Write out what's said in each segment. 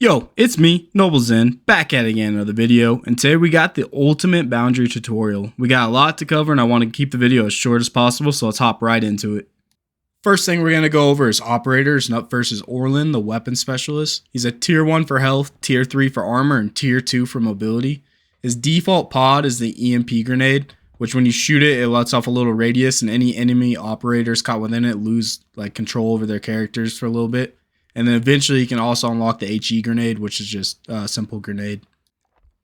Yo, it's me, Noble Zen, back at it again in another video, and today we got the ultimate boundary tutorial. We got a lot to cover and I want to keep the video as short as possible, so let's hop right into it. First thing we're going to go over is operators, and up first is Orlin, the weapon specialist. He's a tier 1 for health, tier 3 for armor, and tier 2 for mobility. His default pod is the EMP grenade, which when you shoot it, it lets off a little radius and any enemy operators caught within it lose control over their characters for a little bit. And then eventually you can also unlock the HE grenade, which is just a simple grenade.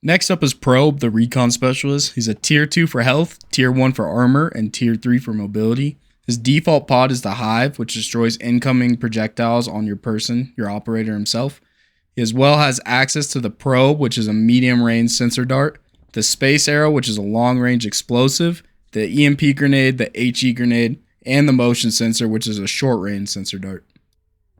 Next up is Probe, the recon specialist. He's a tier 2 for health, tier 1 for armor, and tier 3 for mobility. His default pod is the Hive, which destroys incoming projectiles on your person, your operator himself. He as well has access to the Probe, which is a medium range sensor dart, the Space Arrow, which is a long range explosive, the EMP grenade, the HE grenade, and the motion sensor, which is a short range sensor dart.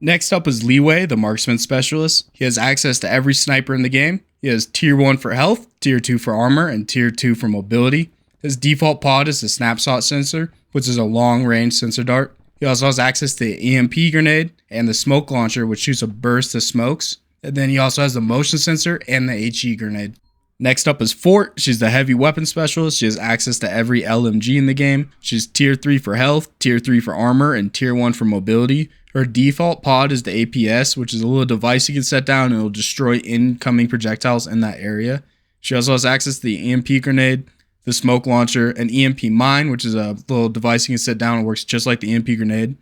Next up is Leeway, the marksman specialist. He has access to every sniper in the game. He has tier 1 for health, tier 2 for armor, and tier 2 for mobility. His default pod is the snapshot sensor, which is a long range sensor dart. He also has access to the EMP grenade and the smoke launcher, which shoots a burst of smokes. And then he also has the motion sensor and the HE grenade. Next up is Fort. She's the heavy weapon specialist. She has access to every LMG in the game. She's tier 3 for health, tier 3 for armor, and tier 1 for mobility. Her default pod is the APS, which is a little device you can set down and it will destroy incoming projectiles in that area. She also has access to the EMP grenade, the smoke launcher, an EMP mine, which is a little device you can set down and works just like the EMP grenade,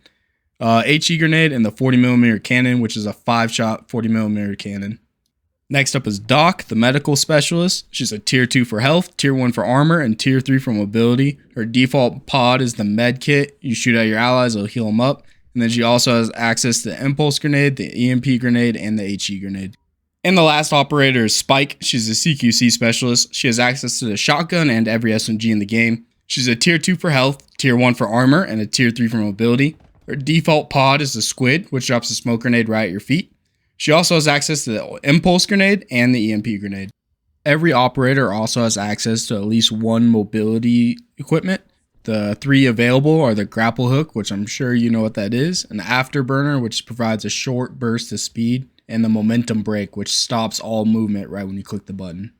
HE grenade, and the 40mm cannon, which is a 5-shot 40mm cannon. Next up is Doc, the medical specialist. She's a tier 2 for health, tier 1 for armor, and tier 3 for mobility. Her default pod is the med kit. You shoot at your allies, it'll heal them up. And then she also has access to the impulse grenade, the EMP grenade, and the HE grenade. And the last operator is Spike. She's a CQC specialist. She has access to the shotgun and every SMG in the game. She's a tier 2 for health, tier 1 for armor, and a tier 3 for mobility. Her default pod is the squid, which drops a smoke grenade right at your feet. She also has access to the impulse grenade and the EMP grenade. Every operator also has access to at least one mobility equipment. The 3 available are the grapple hook, which I'm sure you know what that is, an afterburner, which provides a short burst of speed, and the momentum brake, which stops all movement right when you click the button.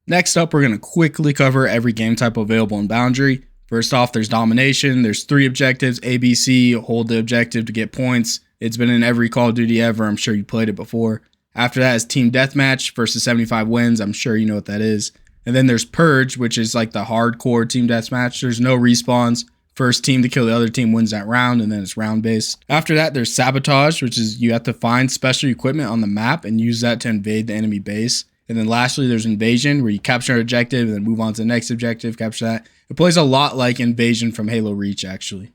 Next up, we're going to quickly cover every game type available in Boundary. First off, there's Domination. There's 3 objectives, ABC, hold the objective to get points. It's been in every Call of Duty ever. I'm sure you played it before. After that is Team Deathmatch versus 75 wins. I'm sure you know what that is. And then there's Purge, which is like the hardcore team deathmatch. There's no respawns. First team to kill the other team wins that round, and then it's round based. After that, there's Sabotage, which is you have to find special equipment on the map and use that to invade the enemy base. And then lastly, there's Invasion, where you capture an objective and then move on to the next objective, capture that. It plays a lot like Invasion from Halo Reach, actually.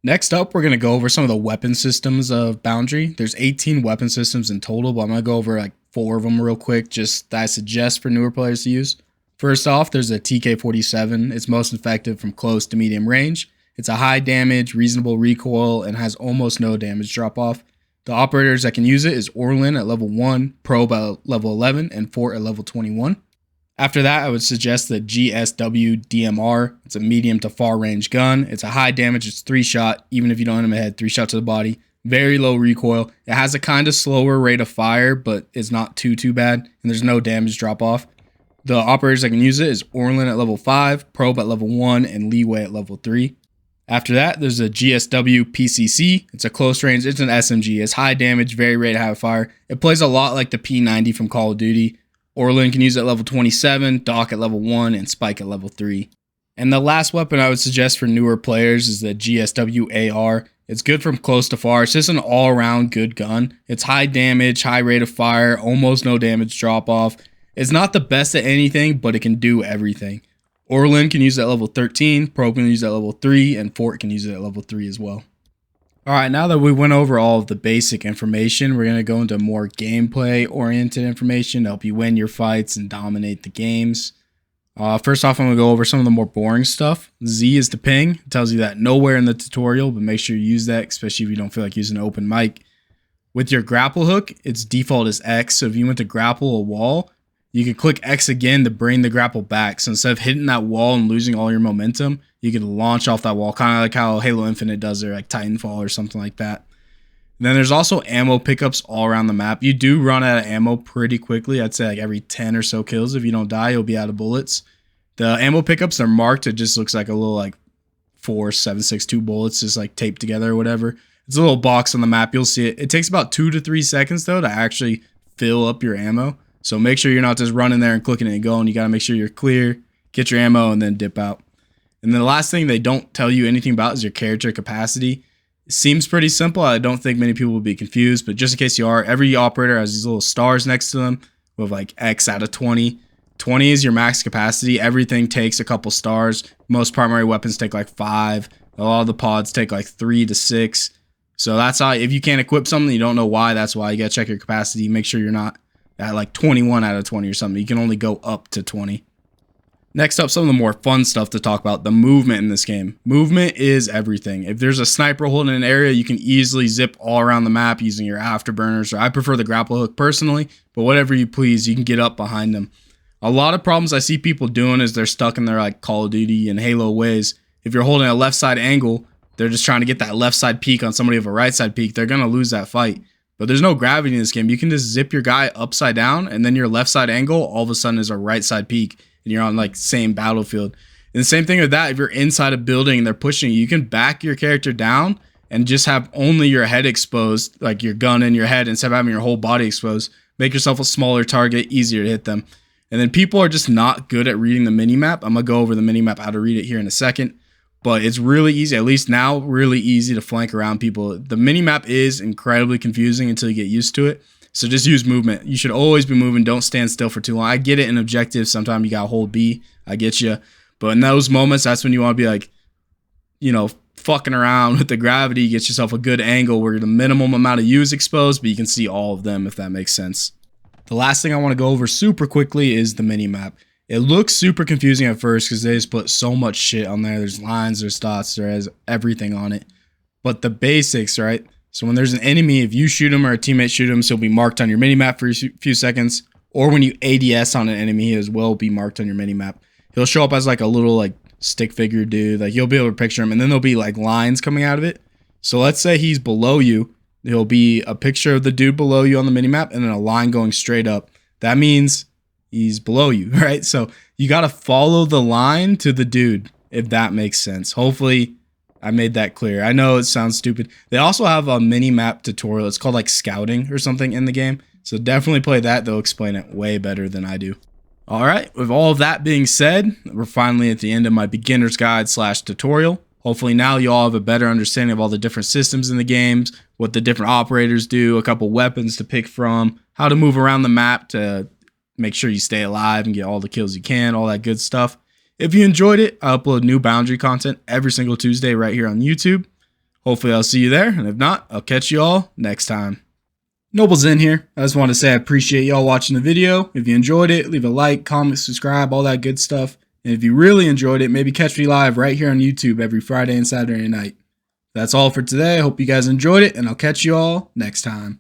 Next up, we're going to go over some of the weapon systems of Boundary. There's 18 weapon systems in total, but I'm going to go over 4 of them real quick, just that I suggest for newer players to use. First off, there's a TK-47. It's most effective from close to medium range. It's a high damage, reasonable recoil, and has almost no damage drop off. The operators that can use it is Orlin at level 1, Probe at level 11, and Fort at level 21. After that, I would suggest the GSW DMR. It's a medium to far range gun. It's a high damage, it's 3-shot, even if you don't hit him ahead, 3 shots to the body. Very low recoil. It has a kind of slower rate of fire, but it's not too bad, and there's no damage drop off. The operators that can use it is Orlin at level 5, Probe at level 1, and Leeway at level 3. After that, there's a GSW PCC. It's a close range, it's an SMG. It's high damage, very rate of fire. It plays a lot like the P90 from Call of Duty. Orlin can use it at level 27, Doc at level 1, and Spike at level 3. And the last weapon I would suggest for newer players is the GSW AR. It's good from close to far. It's just an all-around good gun. It's high damage, high rate of fire, almost no damage drop off. It's not the best at anything, but it can do everything. Orlin can use it at level 13, Probe can use it at level 3, and Fort can use it at level 3 as well. Alright, now that we went over all of the basic information, we're going to go into more gameplay-oriented information to help you win your fights and dominate the games. First off, I'm going to go over some of the more boring stuff. Z is the ping. It tells you that nowhere in the tutorial, but make sure you use that, especially if you don't feel like using an open mic. With your grapple hook, its default is X, so if you want to grapple a wall, you can click X again to bring the grapple back. So instead of hitting that wall and losing all your momentum, you can launch off that wall, kind of like how Halo Infinite does, or like Titanfall or something like that. And then there's also ammo pickups all around the map. You do run out of ammo pretty quickly. I'd say like every 10 or so kills. If you don't die, you'll be out of bullets. The ammo pickups are marked. It just looks like a little like 4.762 bullets just like taped together or whatever. It's a little box on the map. You'll see it. It takes about 2 to 3 seconds though to actually fill up your ammo. So make sure you're not just running there and clicking it and going. You got to make sure you're clear, get your ammo, and then dip out. And then the last thing they don't tell you anything about is your character capacity. It seems pretty simple. I don't think many people will be confused, but just in case you are, every operator has these little stars next to them with like X out of 20. 20 is your max capacity. Everything takes a couple stars. Most primary weapons take like 5. A lot of the pods take like 3 to 6. So that's how, if you can't equip something, you don't know why. That's why you got to check your capacity. Make sure you're not at like 21 out of 20 or something. You can only go up to 20. Next up, some of the more fun stuff to talk about, the movement in this game. Movement is everything. If there's a sniper holding an area, you can easily zip all around the map using your afterburners. Or I prefer the grapple hook personally, but whatever you please, you can get up behind them. A lot of problems I see people doing is they're stuck in their like Call of Duty and Halo ways. If you're holding a left side angle, they're just trying to get that left side peek on somebody with a right side peek. They're going to lose that fight. But there's no gravity in this game. You can just zip your guy upside down, and then your left side angle all of a sudden is a right side peek, and you're on like same battlefield. And the same thing with that, if you're inside a building and they're pushing you, you can back your character down and just have only your head exposed, like your gun in your head, instead of having your whole body exposed. Make yourself a smaller target, easier to hit them. And then people are just not good at reading the minimap. I'm going to go over the minimap, how to read it here in a second. But it's really easy, at least now, really easy to flank around people. The minimap is incredibly confusing until you get used to it. So just use movement. You should always be moving. Don't stand still for too long. I get it in objectives. Sometimes you got to hold B. I get you. But in those moments, that's when you want to be like, you know, fucking around with the gravity. Get yourself a good angle where the minimum amount of U is exposed, but you can see all of them, if that makes sense. The last thing I want to go over super quickly is the minimap. It looks super confusing at first because they just put so much shit on there. There's lines, there's dots, there's everything on it. But the basics, right? So when there's an enemy, if you shoot him or a teammate shoot him, he'll be marked on your minimap for a few seconds. Or when you ADS on an enemy, he as well be marked on your minimap. He'll show up as like a little like stick figure dude. Like you'll be able to picture him, and then there'll be like lines coming out of it. So let's say he's below you. There'll be a picture of the dude below you on the minimap and then a line going straight up. That means he's below you, right? So you got to follow the line to the dude, if that makes sense. Hopefully I made that clear. I know it sounds stupid. They also have a mini map tutorial. It's called like scouting or something in the game. So definitely play that. They'll explain it way better than I do. All right. With all of that being said, we're finally at the end of my beginner's guide / tutorial. Hopefully now you all have a better understanding of all the different systems in the games, what the different operators do, a couple weapons to pick from, how to move around the map to make sure you stay alive and get all the kills you can, all that good stuff. If you enjoyed it, I upload new Boundary content every single Tuesday right here on YouTube. Hopefully I'll see you there, and if not, I'll catch you all next time. Nobles in here. I just want to say I appreciate y'all watching the video. If you enjoyed it, leave a like, comment, subscribe, all that good stuff. And if you really enjoyed it, maybe catch me live right here on YouTube every Friday and Saturday night. That's all for today. I hope you guys enjoyed it, and I'll catch you all next time.